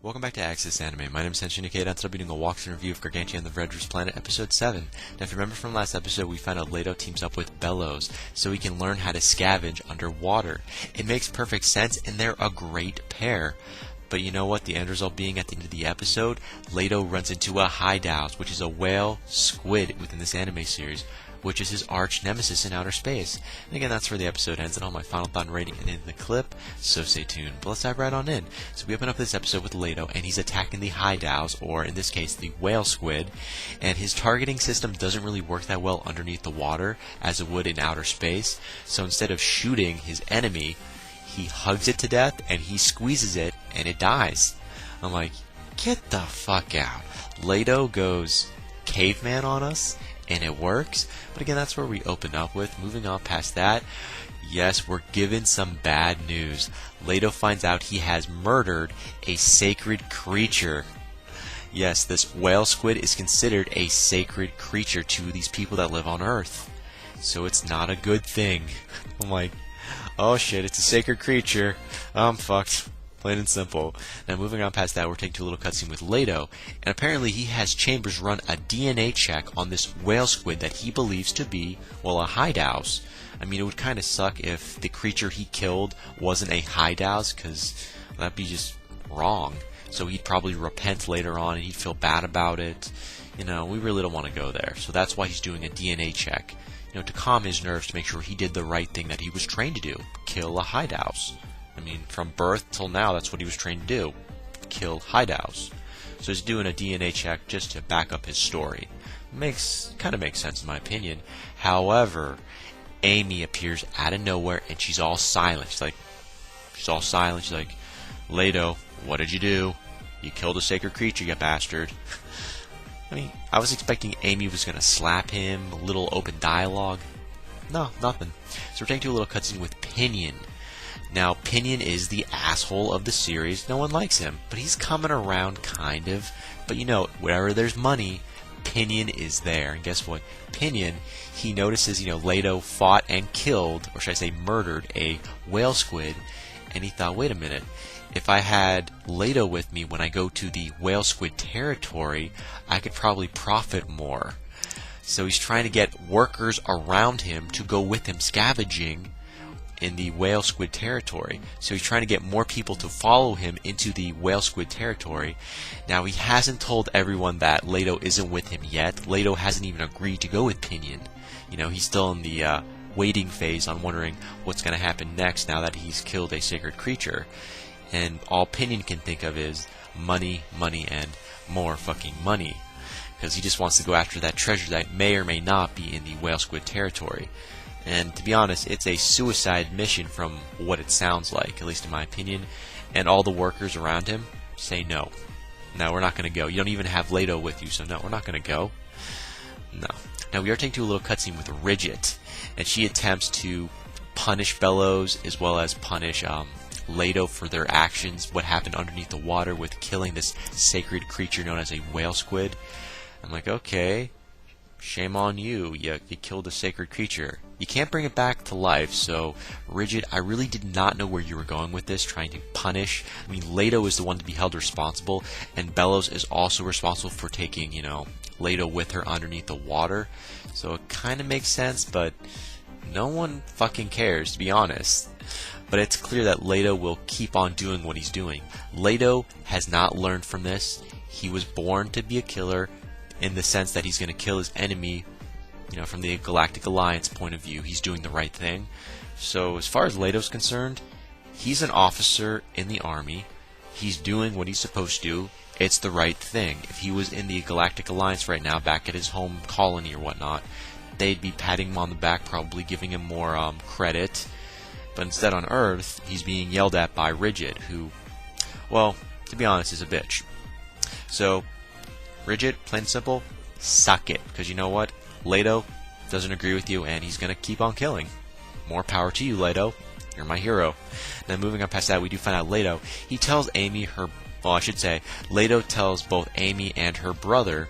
Welcome back to Access Anime. My name is Henshin Ikeda, and today I'll be doing a walkthrough review of Gargantia and the Verdurous Planet, Episode 7. Now, if you remember from last episode, we found out Leto teams up with Bellows, so he can learn how to scavenge underwater. It makes perfect sense, and they're a great pair. But you know what? The end result being, at the end of the episode, Leto runs into a Hideout, which is a whale squid within this anime series, which is his arch nemesis in outer space. And again, that's where the episode ends, and all my final thought and rating at the end of the clip, so stay tuned. But let's dive right on in. So we open up this episode with Leto, and he's attacking the Hideouts, or in this case, the whale squid, and his targeting system doesn't really work that well underneath the water, as it would in outer space. So instead of shooting his enemy, he hugs it to death, and he squeezes it, and it dies. I'm like, get the fuck out. Leto goes caveman on us, and it works. But again, that's where we open up with. Moving on past that, yes, we're given some bad news. Leto finds out he has murdered a sacred creature. Yes, this whale squid is considered a sacred creature to these people that live on Earth. So it's not a good thing. I'm like, oh shit, it's a sacred creature. I'm fucked. Plain and simple. Now moving on past that, we're taking to a little cutscene with Leto, and apparently he has Chambers run a DNA check on this whale squid that he believes to be, well, a hideout. I mean, it would kind of suck if the creature he killed wasn't a hideout, because that'd be just wrong. So he'd probably repent later on, and he'd feel bad about it. You know, we really don't want to go there. So that's why he's doing a DNA check, you know, to calm his nerves, to make sure he did the right thing that he was trained to do, kill a hideout. I mean, from birth till now, that's what he was trained to do, kill hideouts. So he's doing a DNA check just to back up his story. Kind of makes sense in my opinion. However, Amy appears out of nowhere, and she's all silent. She's like, Leto, what did you do? You killed a sacred creature, you bastard. I mean, I was expecting Amy was going to slap him, a little open dialogue. No, nothing. So we're taking to a little cutscene with Pinion. Now, Pinion is the asshole of the series. No one likes him, but he's coming around, kind of. But you know, wherever there's money, Pinion is there. And guess what? Pinion, he notices, Leto fought and killed, or should I say murdered, a whale squid. And he thought, wait a minute, if I had Leto with me when I go to the whale squid territory, I could probably profit more. So he's trying to get workers around him to go with him scavenging in the whale squid territory. So he's trying to get more people to follow him into the whale squid territory. Now, he hasn't told everyone that Leto isn't with him yet. Leto hasn't even agreed to go with Pinion. He's still in the waiting phase on wondering what's going to happen next now that he's killed a sacred creature. And all Pinion can think of is money, money, and more fucking money. Because he just wants to go after that treasure that may or may not be in the whale squid territory. And to be honest, it's a suicide mission from what it sounds like, at least in my opinion. And all the workers around him say no. No, we're not going to go. You don't even have Leto with you, so no, we're not going to go. No. Now, we are taking to a little cutscene with Ridget, and she attempts to punish Bellows as well as punish Leto for their actions, what happened underneath the water with killing this sacred creature known as a whale squid. I'm like, okay, shame on you. You killed a sacred creature. You can't bring it back to life, so Ridget, I really did not know where you were going with this, trying to punish. I mean, Leto is the one to be held responsible, and Bellows is also responsible for taking, Leto with her underneath the water. So it kind of makes sense, but no one fucking cares, to be honest. But it's clear that Leto will keep on doing what he's doing. Leto has not learned from this. He was born to be a killer, in the sense that he's going to kill his enemy. From the Galactic Alliance point of view, he's doing the right thing. So as far as Leto's concerned, he's an officer in the army. He's doing what he's supposed to do. It's the right thing. If he was in the Galactic Alliance right now, back at his home colony or whatnot, they'd be patting him on the back, probably giving him more credit. But instead on Earth, he's being yelled at by Ridget, who, well, to be honest, is a bitch. So, Ridget, plain and simple, suck it. Because you know what? Leto doesn't agree with you, and he's going to keep on killing. More power to you, Leto. You're my hero. Now, moving on past that, we do find out Leto. He tells Amy Leto tells both Amy and her brother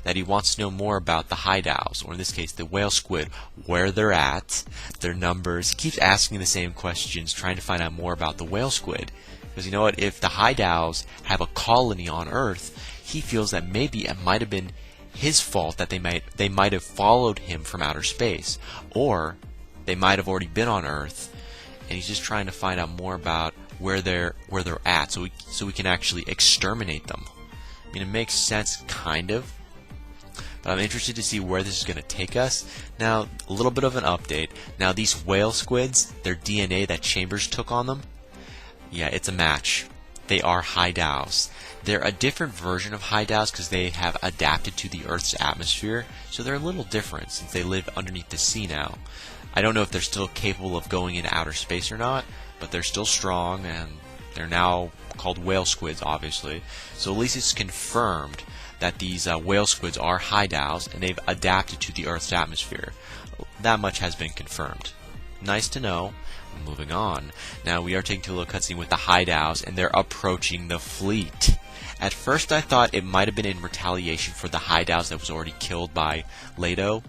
that he wants to know more about the hideouts, or in this case, the whale squid, where they're at, their numbers. He keeps asking the same questions, trying to find out more about the whale squid. Because you know what? If the Hideows have a colony on Earth, he feels that maybe it might have been his fault that they might have followed him from outer space, or they might have already been on Earth, and he's just trying to find out more about where they're at, so we can actually exterminate them. I mean, it makes sense, kind of. But I'm interested to see where this is going to take us. Now, a little bit of an update. Now, these whale squids, their DNA that Chambers took on them, yeah, it's a match. They are Hideows. They're a different version of Hideows because they have adapted to the Earth's atmosphere, so they're a little different since they live underneath the sea now. I don't know if they're still capable of going into outer space or not, but they're still strong, and they're now called whale squids, obviously. So at least it's confirmed that these whale squids are Hideows, and they've adapted to the Earth's atmosphere. That much has been confirmed. Nice to know. Moving on. Now we are taking to a little cutscene with the Hideows, and they're approaching the fleet. At first I thought it might have been in retaliation for the Hideows that was already killed by Leto.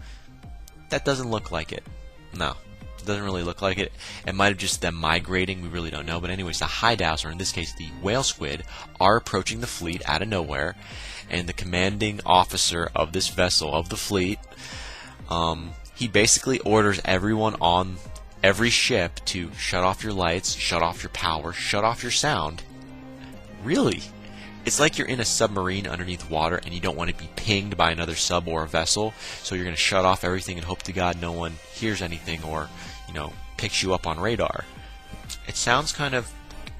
That doesn't look like it. No. It doesn't really look like it. It might have just them migrating, we really don't know. But anyways, the Hideows, or in this case the whale squid, are approaching the fleet out of nowhere, and the commanding officer of this vessel, of the fleet, he basically orders everyone on every ship to shut off your lights, shut off your power, shut off your sound. Really? It's like you're in a submarine underneath water and you don't want to be pinged by another sub or a vessel, so you're going to shut off everything and hope to God no one hears anything or, picks you up on radar. It sounds kind of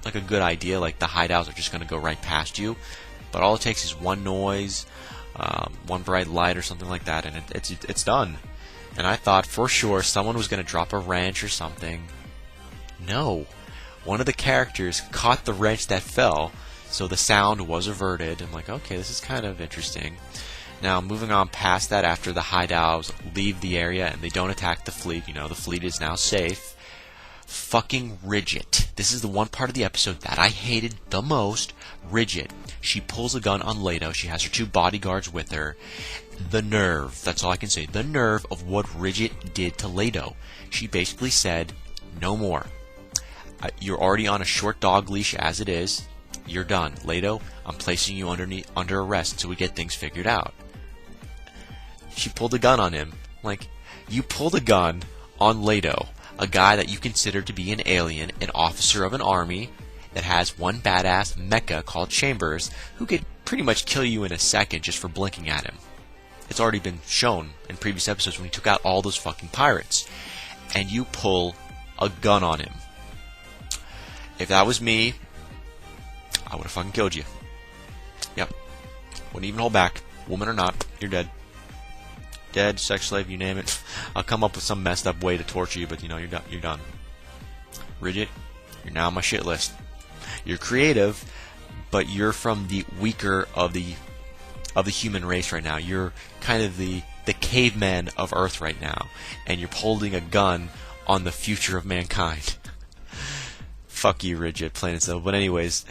like a good idea, like the Hideows are just going to go right past you, but all it takes is one noise, one bright light or something like that, and it's done. And I thought for sure someone was going to drop a wrench or something. No. One of the characters caught the wrench that fell, so the sound was averted. I'm like, okay, this is kind of interesting. Now, moving on past that, after the Hideows leave the area and they don't attack the fleet, the fleet is now safe. Fucking Ridget. This is the one part of the episode that I hated the most. Ridget. She pulls a gun on Leto. She has her two bodyguards with her. The nerve. That's all I can say. The nerve of what Ridget did to Leto. She basically said, no more. You're already on a short dog leash as it is. You're done. Leto, I'm placing you under arrest until we get things figured out. She pulled a gun on him. Like, you pulled a gun on Leto, a guy that you consider to be an alien, an officer of an army that has one badass mecha called Chambers, who could pretty much kill you in a second just for blinking at him. It's already been shown in previous episodes when he took out all those fucking pirates. And you pull a gun on him. If that was me, I would have fucking killed you. Yep. Wouldn't even hold back. Woman or not, you're dead. Dead, sex slave, you name it. I'll come up with some messed up way to torture you, but you're done. You're done. Ridget, you're now on my shit list. You're creative, but you're from the weaker of the human race right now. You're kind of the caveman of Earth right now, and you're holding a gun on the future of mankind. Fuck you, Ridget, plain and simple. But anyways,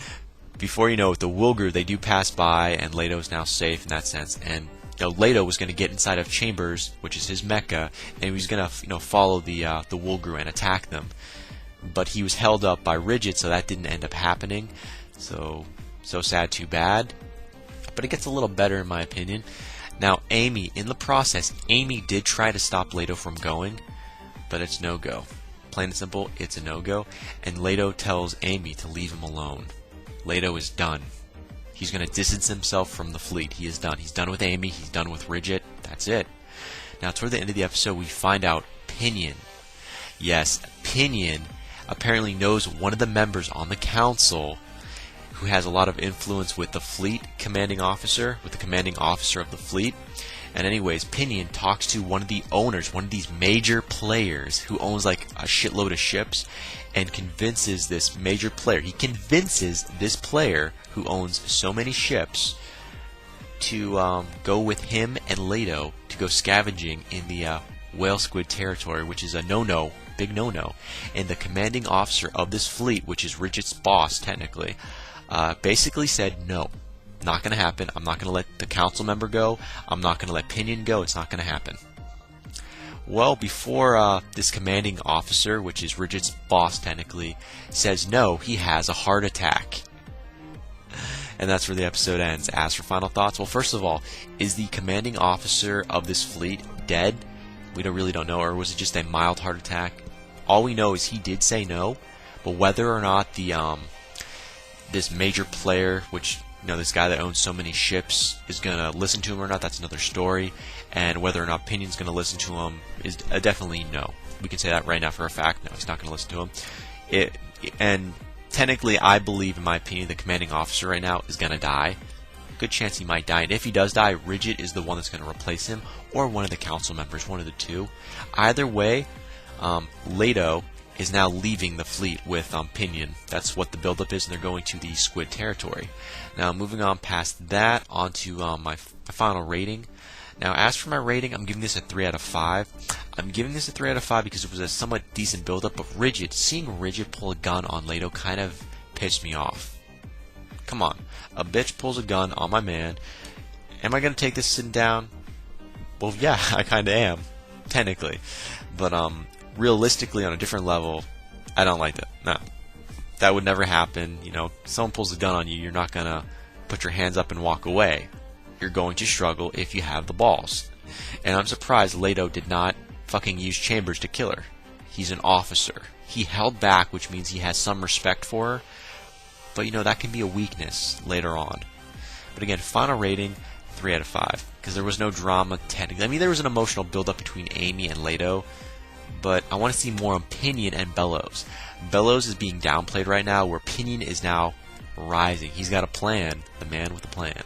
before you know it, the Wilgur, they do pass by, and Leto's now safe in that sense. And Leto was going to get inside of Chambers, which is his mecha, and he was going to follow the Wilgur and attack them. But he was held up by Ridget, so that didn't end up happening. So sad, too bad. But it gets a little better in my opinion. Now, Amy, in the process, Amy did try to stop Leto from going, but it's no-go. Plain and simple, it's a no-go. And Leto tells Amy to leave him alone. Leto is done. He's going to distance himself from the fleet. He is done. He's done with Amy. He's done with Ridget. That's it. Now, toward the end of the episode, we find out Pinion. Yes, Pinion apparently knows one of the members on the council who has a lot of influence with the fleet commanding officer, with the commanding officer of the fleet. And anyways, Pinion talks to one of the owners, one of these major players who owns like a shitload of ships, and convinces this major player, he convinces this player who owns so many ships to go with him and Leto to go scavenging in the whale squid territory, which is a no-no, big no-no. And the commanding officer of this fleet, which is Ridget's boss technically, basically said, no, not going to happen. I'm not going to let the council member go. I'm not going to let Pinion go. It's not going to happen. Well, before this commanding officer, which is Ridget's boss technically, says no, he has a heart attack. And that's where the episode ends. As for final thoughts, well, first of all, is the commanding officer of this fleet dead? We really don't know, or was it just a mild heart attack? All we know is he did say no, but whether or not the this major player, which this guy that owns so many ships, is gonna listen to him or not, that's another story. And whether or not Pinion's gonna listen to him is definitely no. We can say that right now for a fact. No, he's not gonna listen to him. And technically, I believe, in my opinion, the commanding officer right now is gonna die. Good chance he might die, and if he does die, Ridget is the one that's going to replace him, or one of the council members, one of the two. Either way, Leto is now leaving the fleet with Pinion. That's what the buildup is, and they're going to the Squid territory. Now, moving on past that, onto my final rating. Now, as for my rating, I'm giving this a 3 out of 5. I'm giving this a 3 out of 5 because it was a somewhat decent buildup, but seeing Ridget pull a gun on Leto kind of pissed me off. Come on, a bitch pulls a gun on my man. Am I going to take this sitting down? Well, yeah, I kind of am, technically. But realistically, on a different level, I don't like that. No, that would never happen. Someone pulls a gun on you, you're not going to put your hands up and walk away. You're going to struggle if you have the balls. And I'm surprised Leto did not fucking use Chambers to kill her. He's an officer. He held back, which means he has some respect for her. But that can be a weakness later on. But again, final rating, 3 out of 5. Because there was no drama technically. I mean, there was an emotional build-up between Amy and Leto. But I want to see more on Pinion and Bellows. Bellows is being downplayed right now, where Pinion is now rising. He's got a plan. The man with a plan.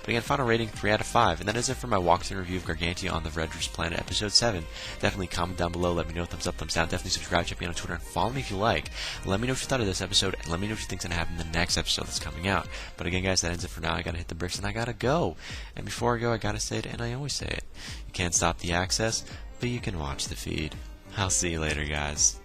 But again, final rating, 3 out of 5. And that is it for my walkthrough review of Gargantia on the Verdurous planet, episode 7. Definitely comment down below, let me know, thumbs up, thumbs down. Definitely subscribe, check me out on Twitter, and follow me if you like. Let me know what you thought of this episode, and let me know what you think's going to happen in the next episode that's coming out. But again, guys, that ends it for now. I got to hit the bricks, and I got to go. And before I go, I got to say it, and I always say it. You can't stop the access, but you can watch the feed. I'll see you later, guys.